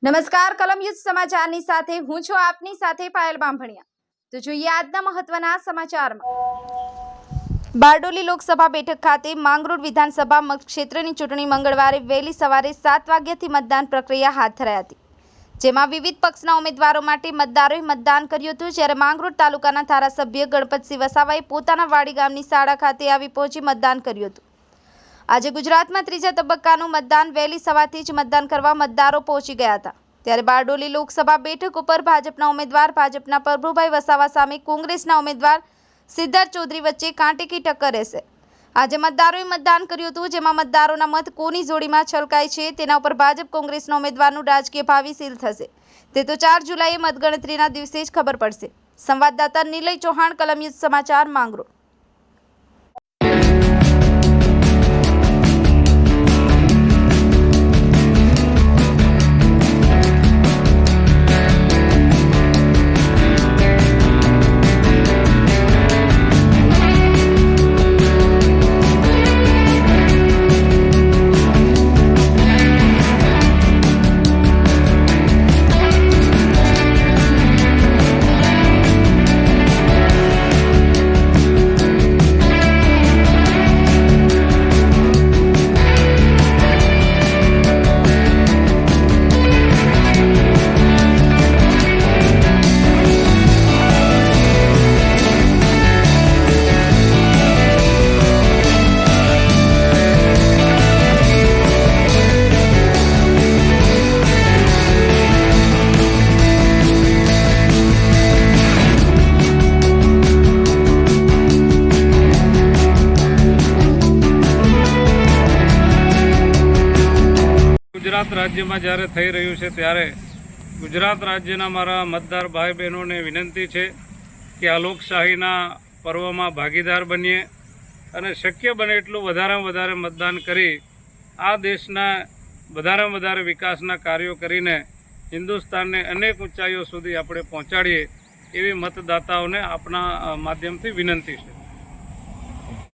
નમસ્કાર, કલમ યુદ્ધ સમાચારની સાથે હું છું આપની સાથે પાયલ બામભણિયા। તો જોઈએ આજના મહત્વના સમાચારમાં। બારડોલી લોકસભા બેઠક ખાતે માંગરોળ વિધાનસભા મતક્ષેત્રની ચૂંટણી મંગળવારે વહેલી સવારે 7 વાગ્યાથી મતદાન પ્રક્રિયા હાથ ધરાઈ હતી, જેમાં વિવિધ પક્ષના ઉમેદવારો માટે મતદારોએ મતદાન કર્યું હતું। જ્યારે માંગરોળ તાલુકાના ધારાસભ્ય ગણપતસિંહ વસાવાએ પોતાના વાડી ગામની શાળા ખાતે આવી પહોંચી મતદાન કર્યું હતું। આજે ગુજરાતમાં ત્રીજા તબક્કાનું મતદાન વહેલી સવારથી જ મતદાન કરવા મતદારો પહોંચી ગયા હતા। ત્યારે બારડોલી લોકસભા બેઠક ઉપર ભાજપના ઉમેદવાર ભાજપના પ્રભુભાઈ વસાવા સામે કોંગ્રેસના ઉમેદવાર સિદ્ધાર્થ ચૌધરી વચ્ચે કાંटे की टक्कर રહેશે। આજે મતદારોએ મતદાન કર્યું હતું, જેમાં મતદારોના મત કોની જોડીમાં છલકાય છે તેના ઉપર ભાજપ કોંગ્રેસના ઉમેદવારનું રાજકીય ભાવિ સીલ થશે। તે તો 4 જુલાઈએ મતગણતરીના દિવસે જ ખબર પડશે। સંવાદદાતા નિલય ચૌહાણ, કલમ યુદ્ધ સમાચાર, માંગરોળ। ગુજરાત રાજ્યમાં જ્યારે થઈ રહ્યું છે ત્યારે ગુજરાત રાજ્યના મારા મતદાર ભાઈ બહેનોને વિનંતી છે કે આ લોકશાહીના પર્વમાં ભાગીદાર બનીએ અને શક્ય બને એટલું વધારેમાં વધારે મતદાન કરી આ દેશના વધારેમાં વધારે વિકાસના કાર્યો કરીને હિન્દુસ્તાનને અનેક ઊંચાઈઓ સુધી આપણે પહોંચાડીએ એવી મતદાતાઓને આપણા માધ્યમથી વિનંતી છે।